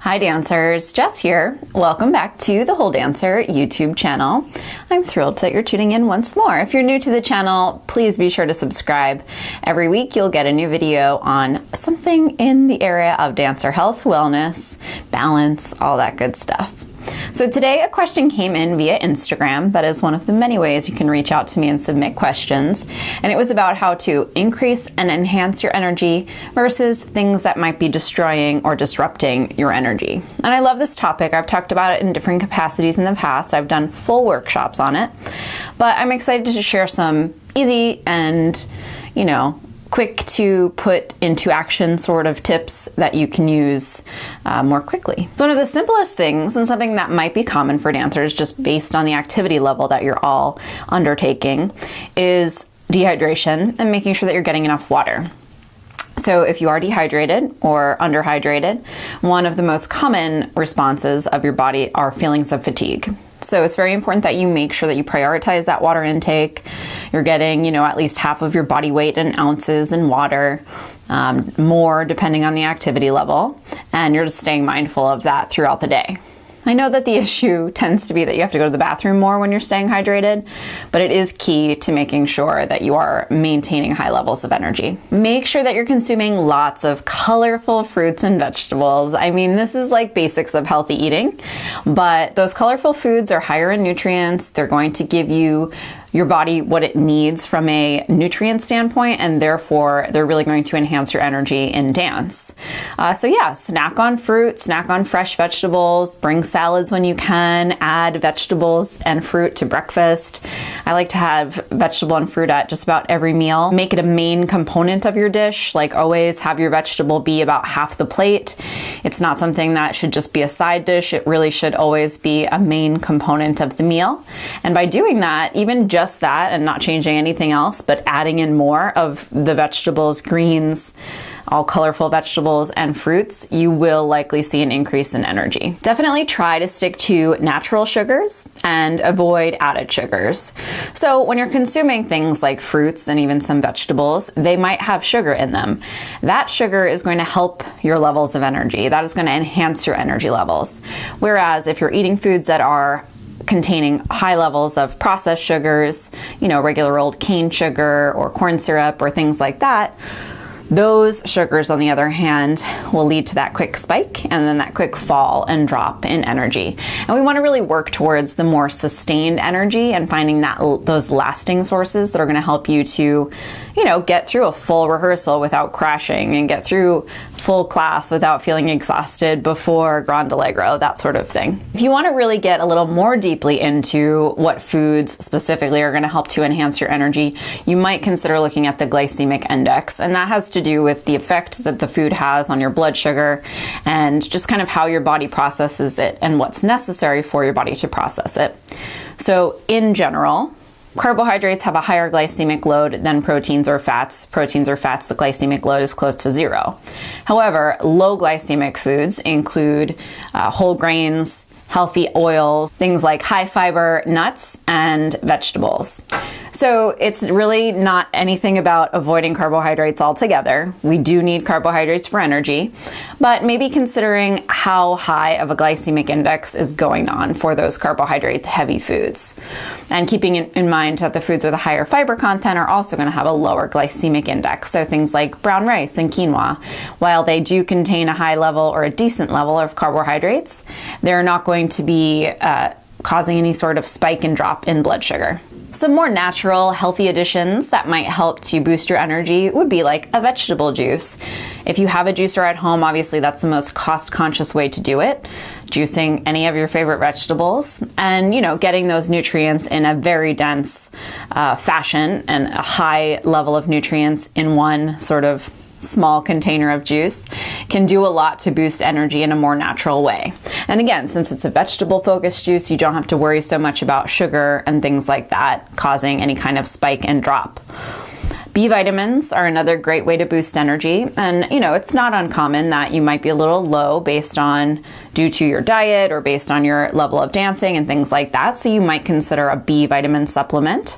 Hi dancers, Jess here. Welcome back to the Whole Dancer YouTube channel. I'm thrilled that you're tuning in once more. If you're new to the channel, please be sure to subscribe. Every week you'll get a new video on something in the area of dancer health, wellness, balance, all that good stuff. So today a question came in via Instagram. That is one of the many ways you can reach out to me and submit questions. And it was about how to increase and enhance your energy versus things that might be destroying or disrupting your energy. And I love this topic. I've talked about it in different capacities in the past. I've done full workshops on it. But I'm excited to share some easy and, quick to put into action sort of tips that you can use more quickly. So one of the simplest things, and something that might be common for dancers just based on the activity level that you're all undertaking, is dehydration and making sure that you're getting enough water. So if you are dehydrated or underhydrated, one of the most common responses of your body are feelings of fatigue. So it's very important that you make sure that you prioritize that water intake. You're getting, at least half of your body weight in ounces in water, more depending on the activity level, and you're just staying mindful of that throughout the day. I know that the issue tends to be that you have to go to the bathroom more when you're staying hydrated, but it is key to making sure that you are maintaining high levels of energy. Make sure that you're consuming lots of colorful fruits and vegetables. I mean, this is like basics of healthy eating, but those colorful foods are higher in nutrients. They're going to give your body what it needs from a nutrient standpoint, and therefore they're really going to enhance your energy in dance. Snack on fruit, snack on fresh vegetables, bring salads when you can, add vegetables and fruit to breakfast. I like to have vegetable and fruit at just about every meal. Make it a main component of your dish. Like always have your vegetable be about half the plate. It's not something that should just be a side dish. It really should always be a main component of the meal. And by doing that, even just that and not changing anything else, but adding in more of the vegetables, greens, all colorful vegetables and fruits, you will likely see an increase in energy. Definitely try to stick to natural sugars and avoid added sugars. So when you're consuming things like fruits and even some vegetables, they might have sugar in them. That sugar is going to help your levels of energy. That is going to enhance your energy levels. Whereas if you're eating foods that are containing high levels of processed sugars, regular old cane sugar or corn syrup or things like that, those sugars, on the other hand, will lead to that quick spike and then that quick fall and drop in energy. And we want to really work towards the more sustained energy and finding those lasting sources that are going to help you to, get through a full rehearsal without crashing and get through full class without feeling exhausted before Grand Allegro, that sort of thing. If you want to really get a little more deeply into what foods specifically are going to help to enhance your energy, you might consider looking at the glycemic index. And that has to do with the effect that the food has on your blood sugar and just kind of how your body processes it and what's necessary for your body to process it. So in general, carbohydrates have a higher glycemic load than proteins or fats. Proteins or fats, the glycemic load is close to zero. However, low glycemic foods include whole grains, healthy oils, things like high fiber nuts and vegetables. So it's really not anything about avoiding carbohydrates altogether. We do need carbohydrates for energy, but maybe considering how high of a glycemic index is going on for those carbohydrate heavy foods. And keeping in mind that the foods with a higher fiber content are also going to have a lower glycemic index. So things like brown rice and quinoa, while they do contain a high level or a decent level of carbohydrates, they're not going to be causing any sort of spike and drop in blood sugar. Some more natural, healthy additions that might help to boost your energy would be like a vegetable juice. If you have a juicer at home, obviously that's the most cost-conscious way to do it. Juicing any of your favorite vegetables and, getting those nutrients in a very dense fashion and a high level of nutrients in one sort of small container of juice can do a lot to boost energy in a more natural way. And again, since it's a vegetable focused juice, you don't have to worry so much about sugar and things like that causing any kind of spike and drop. B vitamins are another great way to boost energy. And, it's not uncommon that you might be a little low due to your diet or based on your level of dancing and things like that. So you might consider a B vitamin supplement.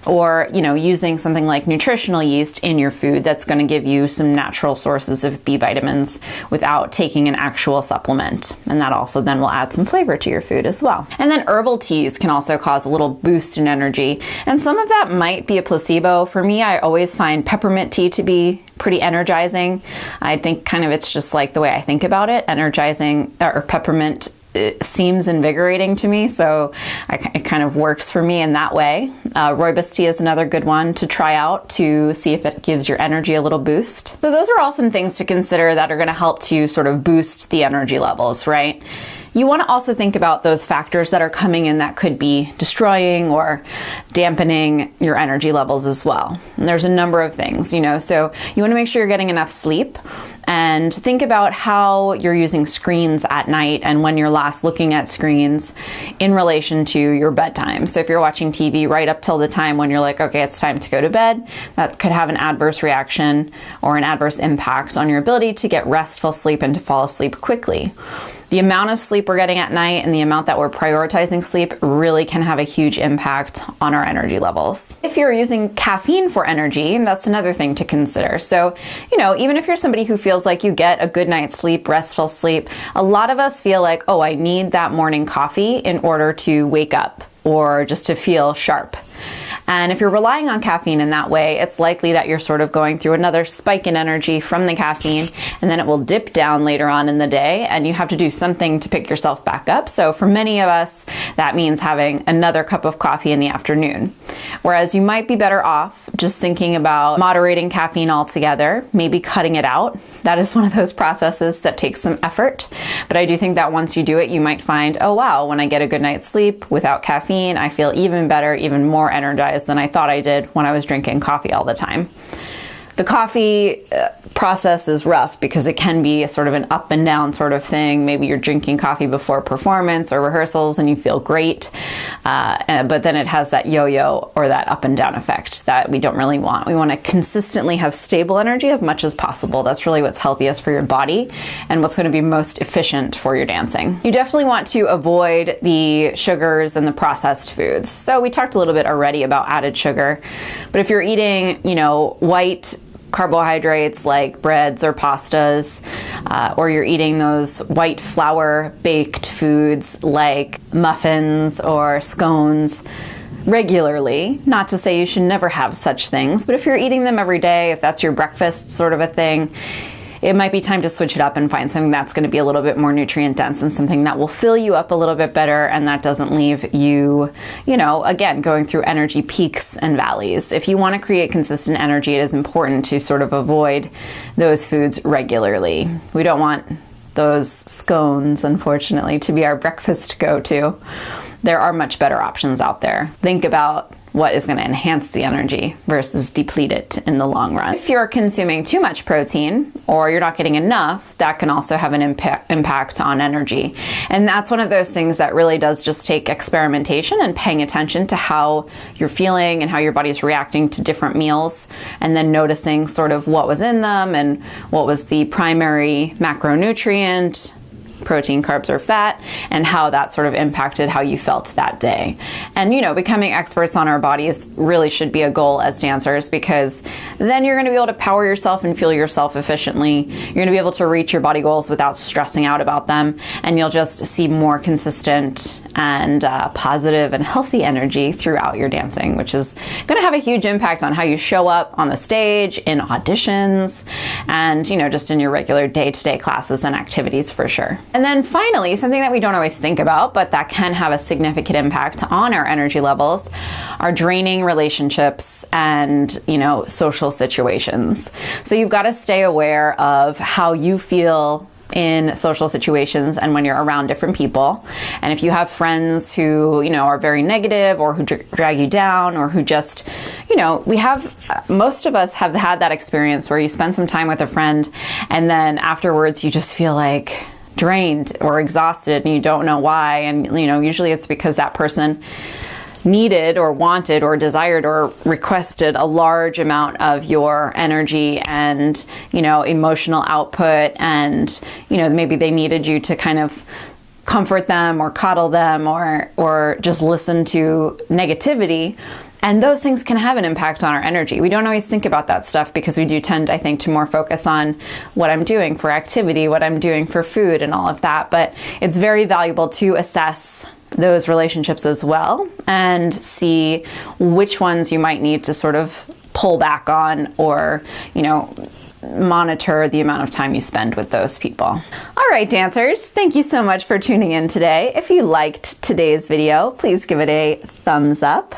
or, using something like nutritional yeast in your food that's going to give you some natural sources of B vitamins without taking an actual supplement. And that also then will add some flavor to your food as well. And then herbal teas can also cause a little boost in energy. And some of that might be a placebo. For me, I always find peppermint tea to be pretty energizing. I think kind of it's just like the way I think about it, energizing, or peppermint, it seems invigorating to me, so it kind of works for me in that way. Rooibos tea is another good one to try out to see if it gives your energy a little boost. So those are all some things to consider that are going to help to sort of boost the energy levels, right? You want to also think about those factors that are coming in that could be destroying or dampening your energy levels as well. And there's a number of things, so you want to make sure you're getting enough sleep, and think about how you're using screens at night and when you're last looking at screens in relation to your bedtime. So if you're watching TV right up till the time when you're like, okay, it's time to go to bed, that could have an adverse reaction or an adverse impact on your ability to get restful sleep and to fall asleep quickly. The amount of sleep we're getting at night and the amount that we're prioritizing sleep really can have a huge impact on our energy levels. If you're using caffeine for energy, that's another thing to consider. So, even if you're somebody who feels like you get a good night's sleep, restful sleep, a lot of us feel like, oh, I need that morning coffee in order to wake up or just to feel sharp. And if you're relying on caffeine in that way, it's likely that you're sort of going through another spike in energy from the caffeine, and then it will dip down later on in the day, and you have to do something to pick yourself back up. So for many of us, that means having another cup of coffee in the afternoon. Whereas you might be better off just thinking about moderating caffeine altogether, maybe cutting it out. That is one of those processes that takes some effort. But I do think that once you do it, you might find, oh wow, when I get a good night's sleep without caffeine, I feel even better, even more energized than I thought I did when I was drinking coffee all the time. The coffee process is rough because it can be a sort of an up and down sort of thing. Maybe you're drinking coffee before performance or rehearsals and you feel great, but then it has that yo-yo or that up and down effect that we don't really want. We want to consistently have stable energy as much as possible. That's really what's healthiest for your body and what's going to be most efficient for your dancing. You definitely want to avoid the sugars and the processed foods. So we talked a little bit already about added sugar, but if you're eating, white carbohydrates like breads or pastas, or you're eating those white flour baked foods like muffins or scones regularly, not to say you should never have such things, but if you're eating them every day, if that's your breakfast sort of a thing, it might be time to switch it up and find something that's going to be a little bit more nutrient dense and something that will fill you up a little bit better and that doesn't leave you, again, going through energy peaks and valleys. If you want to create consistent energy, it is important to sort of avoid those foods regularly. We don't want those scones, unfortunately, to be our breakfast go-to. There are much better options out there. Think about what is going to enhance the energy versus deplete it in the long run. If you're consuming too much protein or you're not getting enough, that can also have an impact on energy. And that's one of those things that really does just take experimentation and paying attention to how you're feeling and how your body's reacting to different meals, and then noticing sort of what was in them and what was the primary macronutrient, protein, carbs, or fat, and how that sort of impacted how you felt that day. And, becoming experts on our bodies really should be a goal as dancers, because then you're going to be able to power yourself and fuel yourself efficiently. You're going to be able to reach your body goals without stressing out about them, and you'll just see more consistent and positive and healthy energy throughout your dancing, which is going to have a huge impact on how you show up on the stage, in auditions, and, just in your regular day-to-day classes and activities for sure. And then finally, something that we don't always think about, but that can have a significant impact on our energy levels, are draining relationships and, social situations. So you've got to stay aware of how you feel in social situations and when you're around different people. And if you have friends who, are very negative or who drag you down or who just, most of us have had that experience where you spend some time with a friend and then afterwards you just feel like drained or exhausted and you don't know why. And, usually it's because that person needed or wanted or desired or requested a large amount of your energy and, emotional output. And, maybe they needed you to kind of comfort them or coddle them or just listen to negativity. And those things can have an impact on our energy. We don't always think about that stuff because we do tend, I think, to more focus on what I'm doing for activity, what I'm doing for food and all of that. But it's very valuable to assess those relationships as well and see which ones you might need to sort of pull back on or, monitor the amount of time you spend with those people. All right, dancers, thank you so much for tuning in today. If you liked today's video, please give it a thumbs up.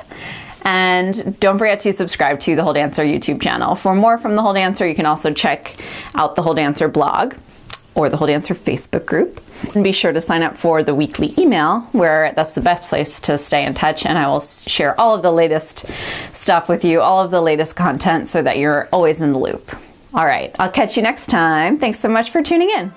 And don't forget to subscribe to The Whole Dancer YouTube channel. For more from The Whole Dancer, you can also check out The Whole Dancer blog or The Whole Dancer Facebook group. And be sure to sign up for the weekly email, where that's the best place to stay in touch. And I will share all of the latest stuff with you, all of the latest content, so that you're always in the loop. All right, I'll catch you next time. Thanks so much for tuning in.